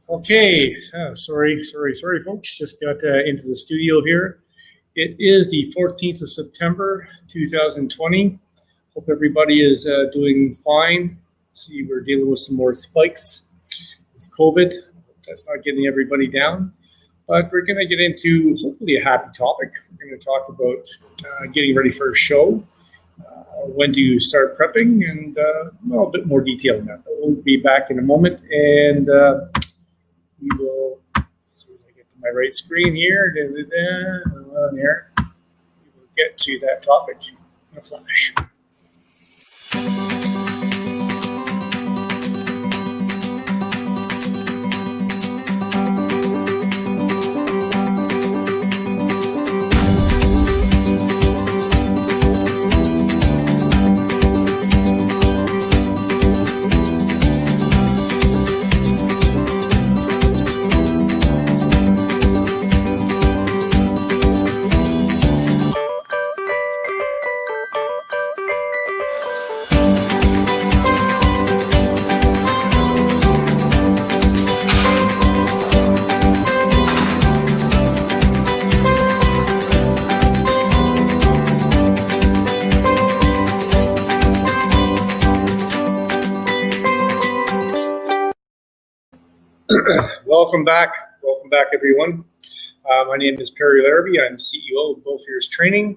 Okay, sorry, folks. Just got into the studio here. It is the 14th of September, 2020. Hope everybody is doing fine. See, we're dealing with some more spikes with COVID. That's not getting everybody down. But we're going to get into hopefully a happy topic. We're going to talk about getting ready for a show. When do you start prepping? And well, a bit more detail on that. We'll be back in a moment. And we will, as soon as I get to my right screen here, here, we will get to that topic in a flash. Welcome back, everyone. My name is Perry Larrabee. I'm CEO of Both Ears Training,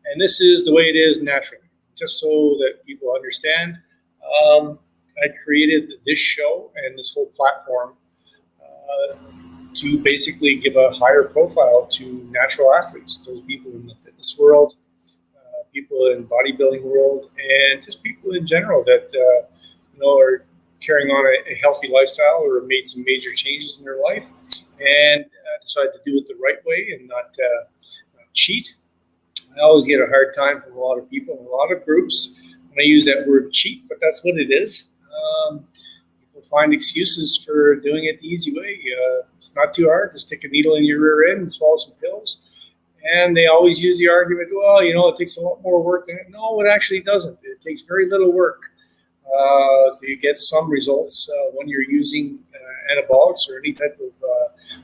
and this is the way it is naturally. Just so that people understand, I created this show and this whole platform to basically give a higher profile to natural athletes, those people in the fitness world, people in bodybuilding world, and just people in general that are carrying on a healthy lifestyle or made some major changes in their life and decided to do it the right way and not cheat. I always get a hard time from a lot of people in a lot of groups when I use that word cheat, but that's what it is. People find excuses for doing it the easy way. It's not too hard to stick a needle in your rear end and swallow some pills. And they always use the argument, well, it takes a lot more work than it. No, it actually doesn't. It takes very little work. You get some results when you're using anabolics or any type of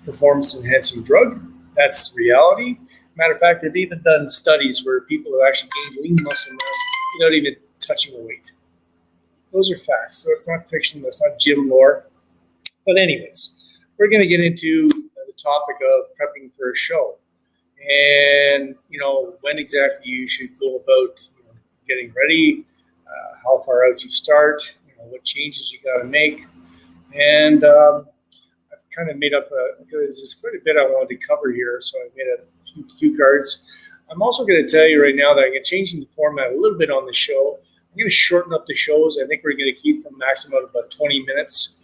performance-enhancing drug. That's reality. Matter of fact, they've even done studies where people have actually gained lean muscle mass without even touching a weight. Those are facts. So it's not fiction. That's not gym lore. But anyways, we're going to get into the topic of prepping for a show. And, when exactly you should go about getting ready, how far out you start, what changes you got to make. And I've kind of made up because there's quite a bit I wanted to cover here, so I made a few cue cards. I'm also going to tell you right now that I'm changing the format a little bit on the show. I'm going to shorten up the shows. I think we're going to keep them maximum of about 20 minutes,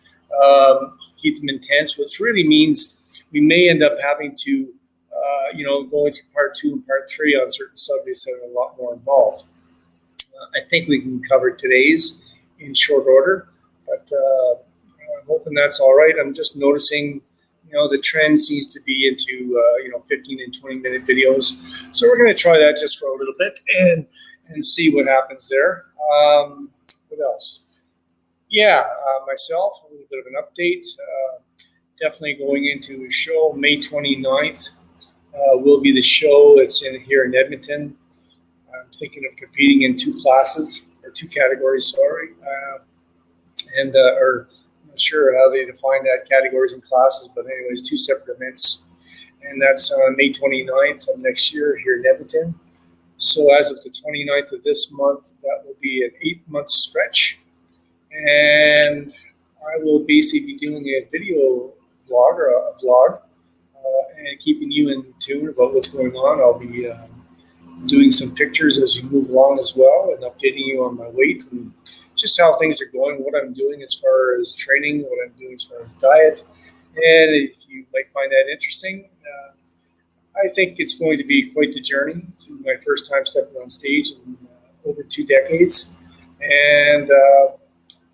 keep them intense, which really means we may end up having to, go into part 2 and part 3 on certain subjects that are a lot more involved. I think we can cover today's in short order, but I'm hoping that's all right. I'm just noticing, the trend seems to be into, 15 and 20-minute videos. So we're going to try that just for a little bit and see what happens there. What else? Yeah, myself, a little bit of an update. Definitely going into a show, May 29th will be the show. It's here in Edmonton. I'm thinking of competing in 2 classes or 2 categories, or I'm not sure how they define that, categories and classes, but anyways, 2 separate events. And that's on May 29th of next year here in Edmonton. So as of the 29th of this month, that will be an 8-month stretch. And I will basically be doing a video vlog or a vlog and keeping you in tune about what's going on. I'll be doing some pictures as you move along as well and updating you on my weight and just how things are going, what I'm doing as far as training, what I'm doing as far as diet. And if you might find that interesting, I think it's going to be quite the journey. It's my first time stepping on stage in over 2 decades. And,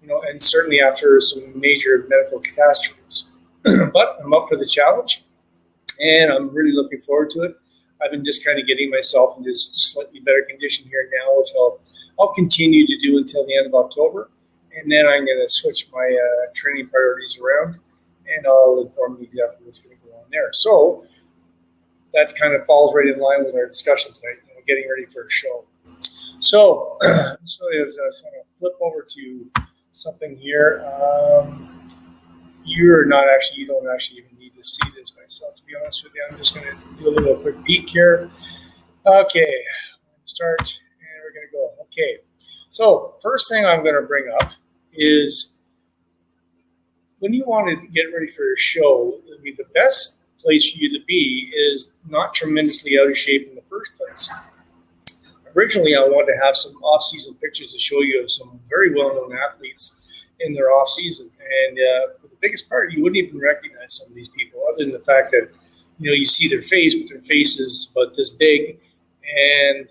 and certainly after some major medical catastrophes. But I'm up for the challenge and I'm really looking forward to it. I've been just kind of getting myself into slightly better condition here now, which I'll continue to do until the end of October. And then I'm going to switch my training priorities around and I'll inform you exactly what's going to go on there. So that kind of falls right in line with our discussion tonight, getting ready for a show. So, I'm going to flip over to something here. You don't actually even need to see this myself, to be honest with you. I'm just going to do a little quick peek here. Okay, start, and we're going to go. Okay, so first thing I'm going to bring up is when you want to get ready for a show, the best place for you to be is not tremendously out of shape in the first place. Originally, I wanted to have some off-season pictures to show you of some very well-known athletes in their off-season, and for the biggest part, you wouldn't even recognize some of these people, other than the fact that you see their face, but their face is about this big, and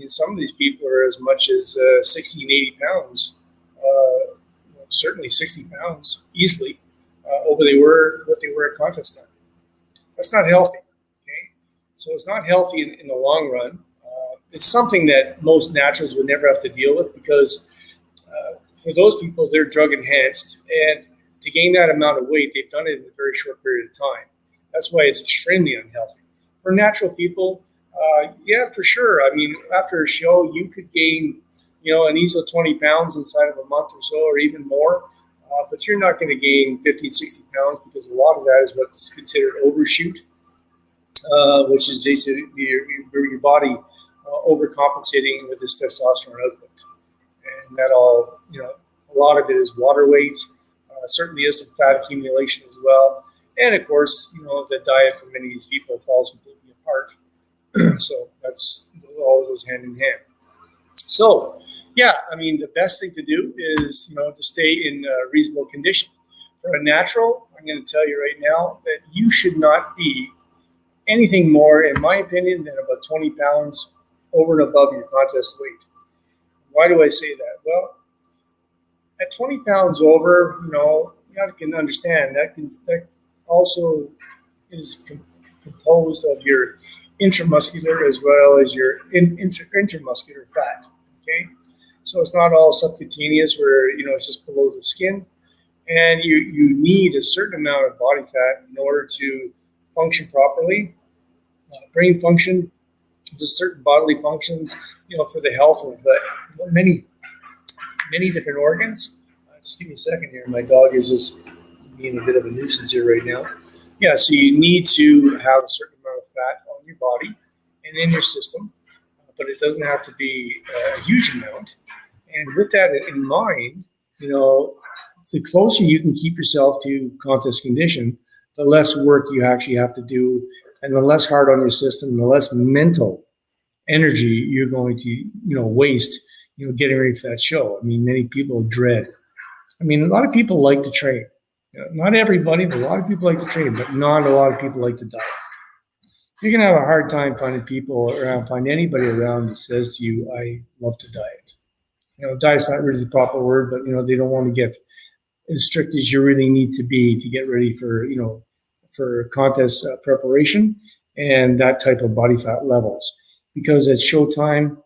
some of these people are as much as 60 and 80 pounds, certainly 60 pounds easily over what they were at contest time. That's not healthy. Okay, so it's not healthy in the long run. It's something that most naturals would never have to deal with because for those people, they're drug enhanced, and to gain that amount of weight, they've done it in a very short period of time. That's why it's extremely unhealthy. For natural people, yeah, for sure. After a show, you could gain, an easy 20 pounds inside of a month or so, or even more. But you're not going to gain 50, 60 pounds because a lot of that is what's considered overshoot, which is basically your body overcompensating with this testosterone output. And that all, a lot of it is water weight. Certainly is some fat accumulation as well. And of course, the diet for many of these people falls completely apart. So that's all goes hand in hand. So, yeah, the best thing to do is, to stay in reasonable condition. For a natural, I'm going to tell you right now that you should not be anything more, in my opinion, than about 20 pounds over and above your contest weight. Why do I say that? Well, at 20 pounds over, you can understand that also is composed of your intramuscular as well as your intermuscular fat. Okay, so it's not all subcutaneous where it's just below the skin, and you need a certain amount of body fat in order to function properly, brain function, just certain bodily functions, for the health of many different organs. Just give me a second here. My dog is just being a bit of a nuisance here right now. Yeah, so you need to have a certain amount of fat on your body and in your system, but it doesn't have to be a huge amount. And with that in mind, the closer you can keep yourself to contest condition, the less work you actually have to do, and the less hard on your system, the less mental energy you're going to, waste, getting ready for that show. Many people dread. A lot of people like to train. Not everybody, but a lot of people like to train, but not a lot of people like to diet. You're going to have a hard time finding anybody around that says to you, I love to diet. Diet's not really the proper word, but, they don't want to get as strict as you really need to be to get ready for, for contest preparation and that type of body fat levels. Because at showtime,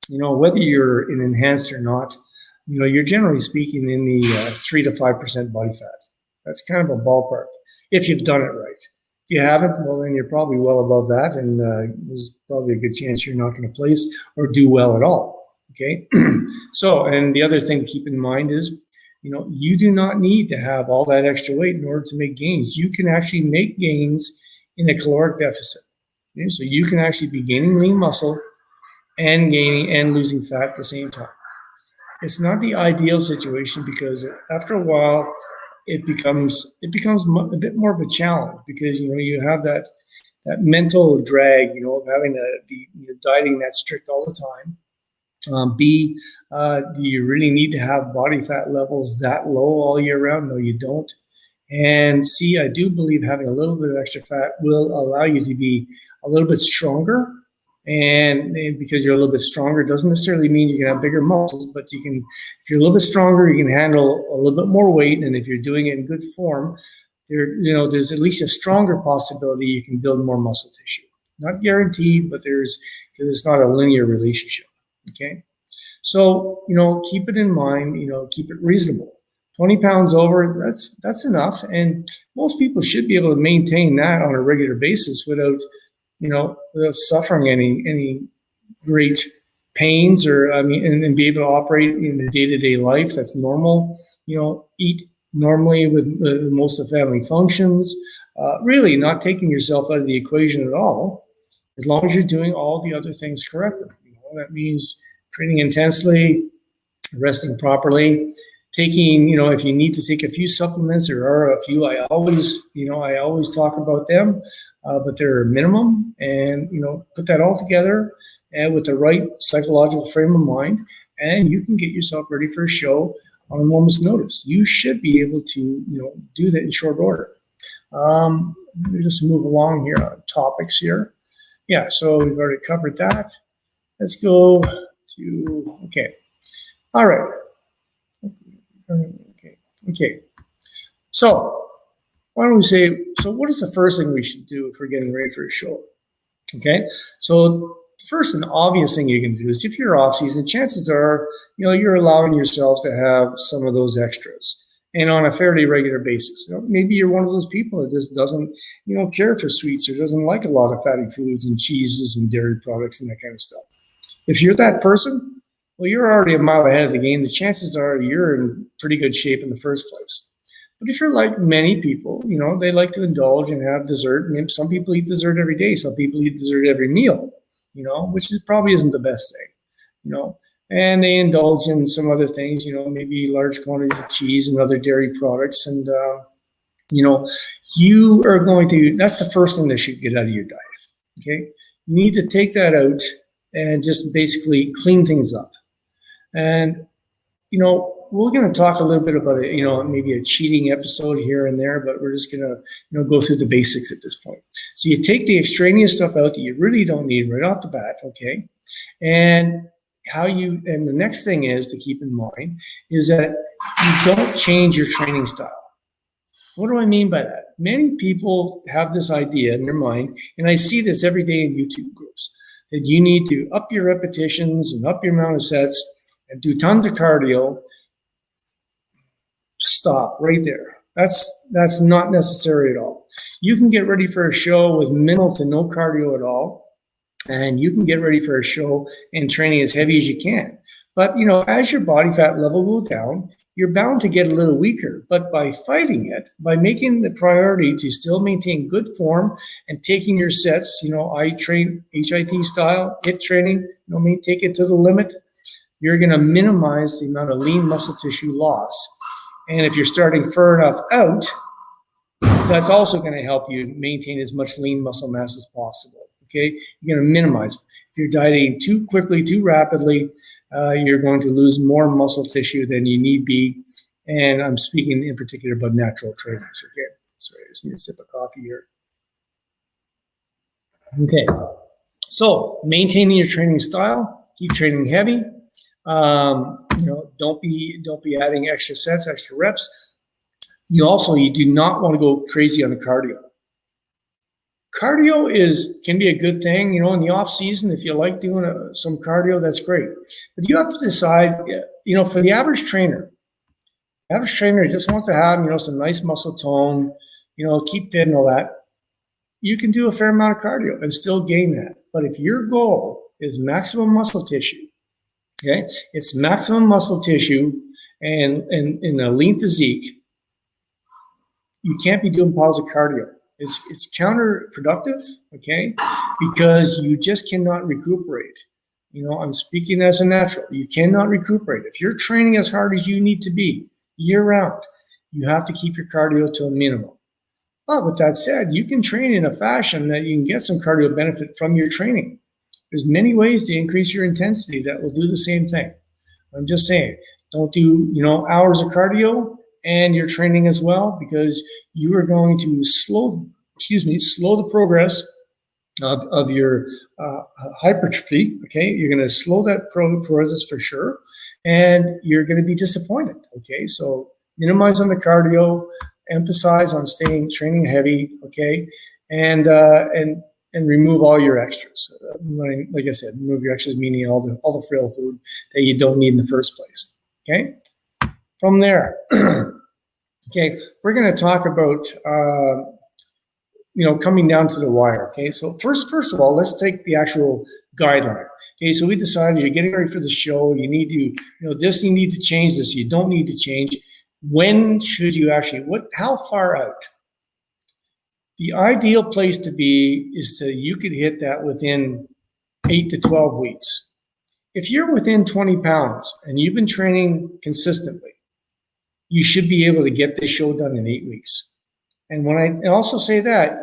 whether you're an enhanced or not, you're generally speaking in the 3 to 5% body fat. That's kind of a ballpark if you've done it right. If you haven't, well, then you're probably well above that, and there's probably a good chance you're not going to place or do well at all. Okay, so, and the other thing to keep in mind is, you do not need to have all that extra weight in order to make gains. You can actually make gains in a caloric deficit. Okay? So you can actually be gaining lean muscle and gaining and losing fat at the same time. It's not the ideal situation because after a while, it becomes a bit more of a challenge because you have that mental drag, of having to be dieting that strict all the time. B, do you really need to have body fat levels that low all year round? No, you don't. And C, I do believe having a little bit of extra fat will allow you to be a little bit stronger. And because you're a little bit stronger, it doesn't necessarily mean you can have bigger muscles, but you can, if you're a little bit stronger, you can handle a little bit more weight. And if you're doing it in good form, there's at least a stronger possibility you can build more muscle tissue. Not guaranteed, but because it's not a linear relationship. Okay. So, keep it in mind, keep it reasonable. 20 pounds over, that's enough. And most people should be able to maintain that on a regular basis without suffering any great pains, or and be able to operate in a day-to-day life that's normal. Eat normally with most of the family functions. Really not taking yourself out of the equation at all, as long as you're doing all the other things correctly. That means training intensely, resting properly, taking, if you need to take a few supplements, there are a few. I always talk about them, but they're a minimum, and put that all together and with the right psychological frame of mind, and you can get yourself ready for a show on a moment's notice. You should be able to, do that in short order. Let me just move along here on topics here. Yeah, so we've already covered that. Let's go to, okay. All right. Okay. So why don't we say, so what is the first thing we should do if we're getting ready for a show? Okay. So the first and obvious thing you can do is, if you're off season, chances are, you're allowing yourself to have some of those extras, and on a fairly regular basis. Maybe you're one of those people that just doesn't, care for sweets, or doesn't like a lot of fatty foods and cheeses and dairy products and that kind of stuff. If you're that person, well, you're already a mile ahead of the game. The chances are you're in pretty good shape in the first place. But if you're like many people, they like to indulge and have dessert. And some people eat dessert every day. Some people eat dessert every meal, which probably isn't the best thing, And they indulge in some other things, maybe large quantities of cheese and other dairy products. And, you are going to, that's the first thing that should get out of your diet, okay? You need to take that out and just basically clean things up. And, we're going to talk a little bit about it, maybe a cheating episode here and there, but we're just going to, go through the basics at this point. So you take the extraneous stuff out that you really don't need right off the bat, okay? And the next thing is to keep in mind is that you don't change your training style. What do I mean by that? Many people have this idea in their mind, and I see this every day in YouTube groups, that you need to up your repetitions and up your amount of sets and do tons of cardio. Stop right there. That's not necessary at all. You can get ready for a show with minimal to no cardio at all, and you can get ready for a show and training as heavy as you can. But, as your body fat level goes down, you're bound to get a little weaker. But by fighting it, by making the priority to still maintain good form and taking your sets, I train HIT style, HIIT training, take it to the limit, you're going to minimize the amount of lean muscle tissue loss. And if you're starting far enough out, that's also going to help you maintain as much lean muscle mass as possible. Okay, you're going to minimize. If you're dieting too quickly, too rapidly, you're going to lose more muscle tissue than you need be. And I'm speaking in particular about natural trainers. Okay, sorry, I just need a sip of coffee here. Okay, so maintaining your training style, keep training heavy. Don't be adding extra sets, extra reps. You do not want to go crazy on the cardio. Cardio can be a good thing, in the off season. If you like doing some cardio, that's great. But you have to decide, for the average trainer just wants to have, some nice muscle tone, keep fit and all that. You can do a fair amount of cardio and still gain that. But if your goal is maximum muscle tissue, okay, it's maximum muscle tissue and in a lean physique, you can't be doing positive cardio. It's counterproductive, okay, because you just cannot recuperate. I'm speaking as a natural. You cannot recuperate. If you're training as hard as you need to be year round, you have to keep your cardio to a minimum. But with that said, you can train in a fashion that you can get some cardio benefit from your training. There's many ways to increase your intensity that will do the same thing. I'm just saying, don't do, hours of cardio and your training as well, because you are going to slow the progress of your hypertrophy. Okay, you're going to slow that process for sure, and you're going to be disappointed. Okay, so minimize on the cardio, emphasize on training heavy. Okay, and remove all your extras. Like I said, remove your extras, meaning all the frail food that you don't need in the first place. Okay. From there, okay, we're going to talk about coming down to the wire. Okay, so first of all, let's take the actual guideline. Okay, so we decided you're getting ready for the show. You need to, this you need to change, this you don't need to change. When should you actually? How far out? The ideal place to be is you could hit that within 8 to 12 weeks. If you're within 20 pounds and you've been training consistently, you should be able to get this show done in 8 weeks. And when I also say that,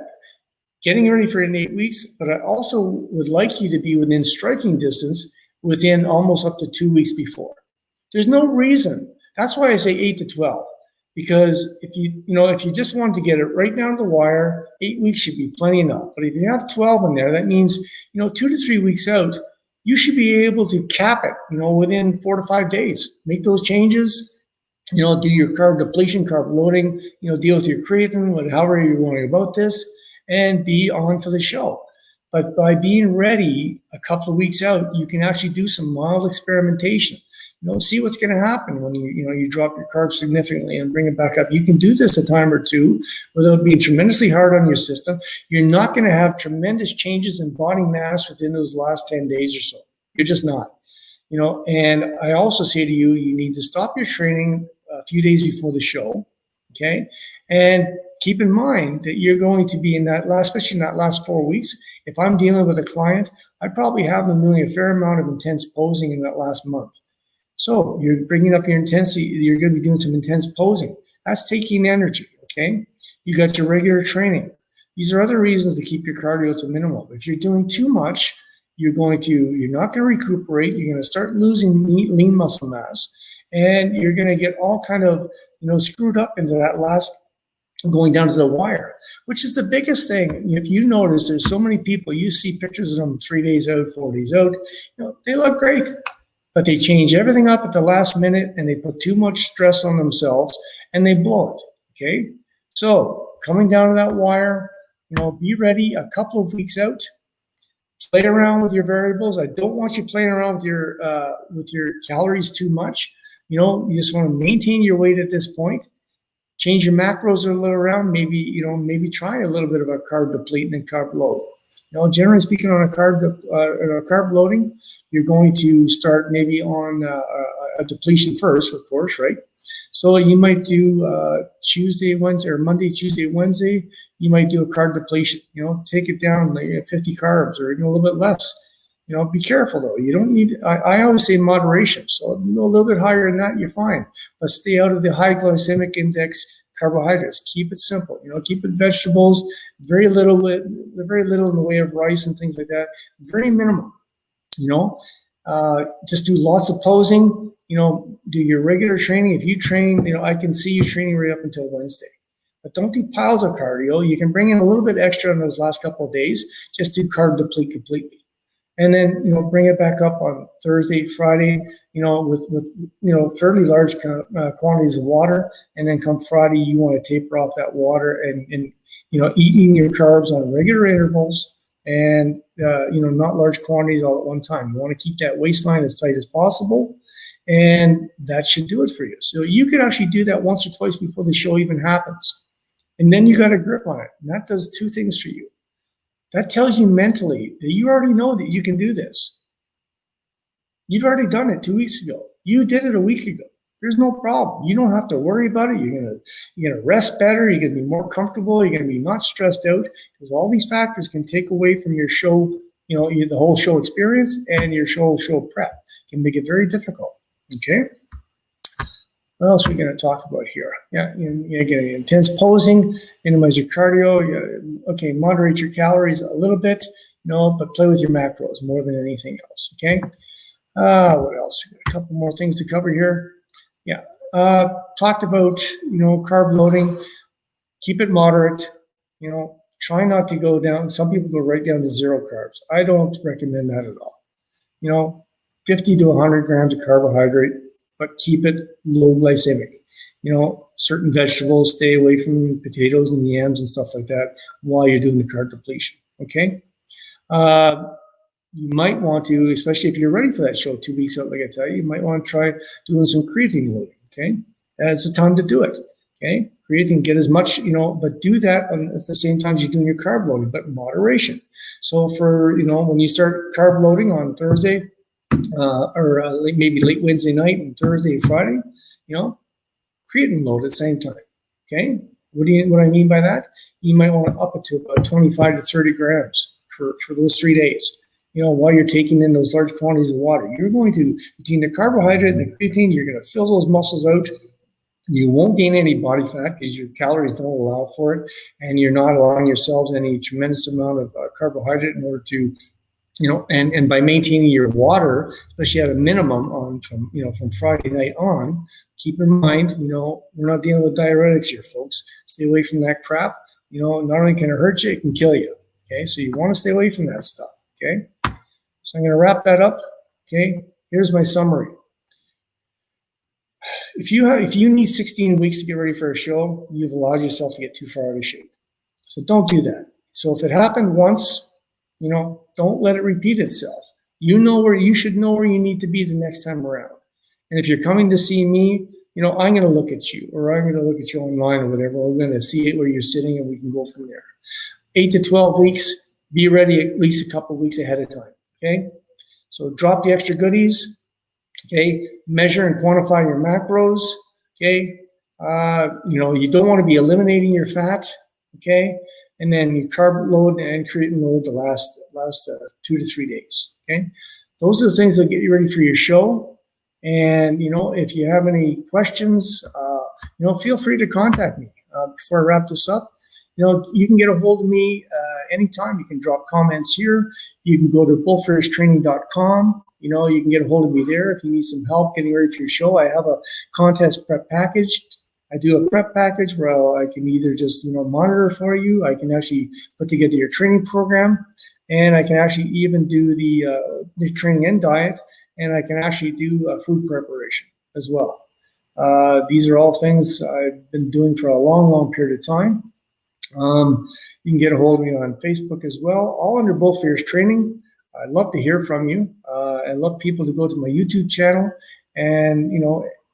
getting ready for it in 8 weeks, but I also would like you to be within striking distance within almost up to 2 weeks before. There's no reason. That's why I say 8 to 12. Because if you just want to get it right down to the wire, 8 weeks should be plenty enough. But if you have 12 in there, that means 2 to 3 weeks out, you should be able to cap it, within 4 to 5 days. Make those changes, do your carb depletion, carb loading, deal with your creatine, however you want to go about this, and be on for the show. But by being ready a couple of weeks out, you can actually do some mild experimentation. See what's going to happen when you drop your carbs significantly and bring it back up. You can do this a time or two without being tremendously hard on your system. You're not going to have tremendous changes in body mass within those last 10 days or so. You're just not. And I also say to you, you need to stop your training a few days before the show, okay? And keep in mind that you're going to be in that especially in that last 4 weeks. If I'm dealing with a client, I probably have them doing a fair amount of intense posing in that last month. So you're bringing up your intensity. You're going to be doing some intense posing. That's taking energy, okay? You got your regular training. These are other reasons to keep your cardio to minimum. If you're doing too much, you're not going to recuperate. You're going to start losing lean muscle mass, and you're going to get all kind of, screwed up into that last going down to the wire, which is the biggest thing. If you notice, there's so many people, you see pictures of them 3 days out, 4 days out, they look great. But they change everything up at the last minute and they put too much stress on themselves and they blow it, okay? So coming down to that wire, be ready a couple of weeks out. Play around with your variables. I don't want you playing around with your calories too much. You just want to maintain your weight at this point. Change your macros a little around. Maybe try a little bit of a carb deplete and carb load. Generally speaking, on a carb loading, you're going to start maybe on a depletion first, of course, right? So you might do Tuesday, Wednesday, or Monday, Tuesday, Wednesday. You might do a carb depletion. Take it down like 50 carbs or a little bit less. Be careful though. You don't need. I always say moderation. So a little bit higher than that, you're fine. But stay out of the high glycemic index carbohydrates. Keep it simple. Keep it vegetables. Very little in the way of rice and things like that. Very minimum. Just do lots of posing. Do your regular training. If you train, I can see you training right up until Wednesday. But don't do piles of cardio. You can bring in a little bit extra in those last couple of days. Just do carb deplete completely. And then, bring it back up on Thursday, Friday, with fairly large quantities of water. And then come Friday, you want to taper off that water and eating your carbs on regular intervals and, not large quantities all at one time. You want to keep that waistline as tight as possible. And that should do it for you. So you can actually do that once or twice before the show even happens. And then you got a grip on it. And that does two things for you. That tells you mentally that you already know that you can do this. You've already done it 2 weeks ago. You did it a week ago. There's no problem. You don't have to worry about it. You're gonna rest better. You're gonna be more comfortable. You're gonna be not stressed out because all these factors can take away from your show, the whole show experience and your show prep. Can make it very difficult. Okay. What else are we going to talk about here? Yeah, again, intense posing, minimize your cardio. Okay, moderate your calories a little bit, but play with your macros more than anything else. Okay. What else? A couple more things to cover here. Yeah. Talked about carb loading. Keep it moderate. Try not to go down. Some people go right down to zero carbs. I don't recommend that at all. 50 to 100 grams of carbohydrate, but keep it low glycemic. Certain vegetables, stay away from potatoes and yams and stuff like that while you're doing the carb depletion, okay? You might want to, especially if you're ready for that show 2 weeks out, like I tell you, you might want to try doing some creatine loading, okay? it's the time to do it. Okay, creatine, get as much, but do that at the same time as you're doing your carb loading, but moderation. So for, when you start carb loading on Thursday, or maybe late Wednesday night and Thursday and Friday, creatine load at the same time. Okay, what I mean by that? You might want to up it to about 25 to 30 grams for those 3 days. While you're taking in those large quantities of water, you're going to, between the carbohydrate and the creatine, you're going to fill those muscles out. You won't gain any body fat because your calories don't allow for it, and you're not allowing yourselves any tremendous amount of carbohydrate in order to, and by maintaining your water, especially at a minimum from Friday night on. Keep in mind, we're not dealing with diuretics here, folks. Stay away from that crap. Not only can it hurt you, it can kill you. Okay, so you want to stay away from that stuff. Okay, so I'm going to wrap that up. Okay, here's my summary. If you need 16 weeks to get ready for a show, you've allowed yourself to get too far out of shape. So don't do that. So if it happened once, don't let it repeat itself. You should know where you need to be the next time around. And if you're coming to see me, I'm going to look at you, or I'm going to look at you online or whatever. We're going to see it where you're sitting, and we can go from there. 8 to 12 weeks, be ready at least a couple of weeks ahead of time. Okay, so drop the extra goodies. Okay, measure and quantify your macros. Okay, you don't want to be eliminating your fat. Okay, and then you carb load and creatine load the last 2 to 3 days. Okay, those are the things that get you ready for your show. And if you have any questions, feel free to contact me. Before I wrap this up, you can get a hold of me anytime. You can drop comments here. You can go to bullfishtraining.com. You can get a hold of me there if you need some help getting ready for your show. I have a contest prep package. I do a prep package where I can either just, monitor for you. I can actually put together your training program, and I can actually even do the training and diet, and I can actually do food preparation as well. These are all things I've been doing for a long, long period of time. You can get a hold of me on Facebook as well, all under Bull Fierce Training. I'd love to hear from you. I'd love people to go to my YouTube channel and,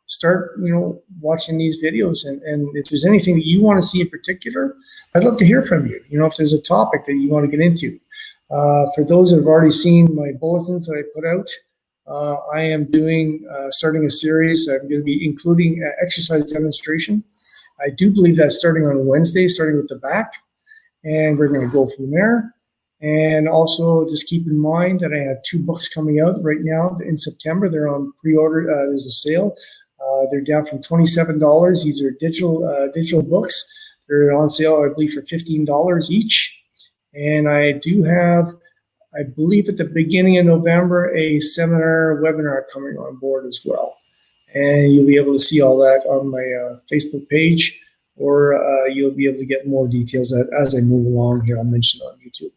start, watching these videos. And if there's anything that you want to see in particular, I'd love to hear from you. If there's a topic that you want to get into. For those that have already seen my bulletins that I put out, I am starting a series. I'm going to be including exercise demonstration. I do believe that's starting on Wednesday, starting with the back, and we're going to go from there. And also just keep in mind that I have 2 books coming out right now in September. They're on pre-order. There's a sale. They're down from $27. These are digital books. They're on sale, I believe, for $15 each. And I do have, I believe at the beginning of November, a webinar coming on board as well. And you'll be able to see all that on my Facebook page, or you'll be able to get more details as I move along here. I'll mention on YouTube.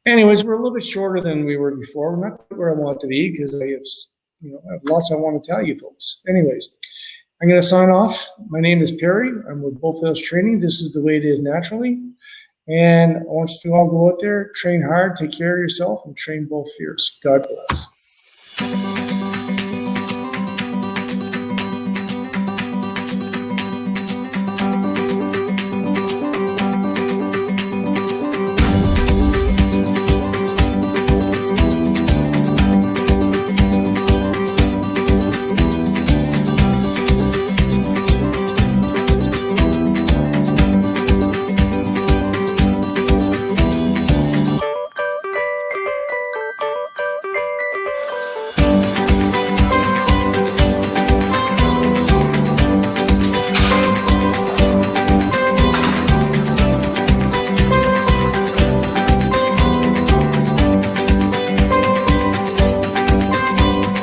Anyways, we're a little bit shorter than we were before. We're not where I want to be because I have lots I want to tell you folks. Anyways, I'm going to sign off. My name is Perry. I'm with Bull Fierce Training. This is the way it is naturally. And I want you to all go out there, train hard, take care of yourself, and train Bull Fierce. God bless.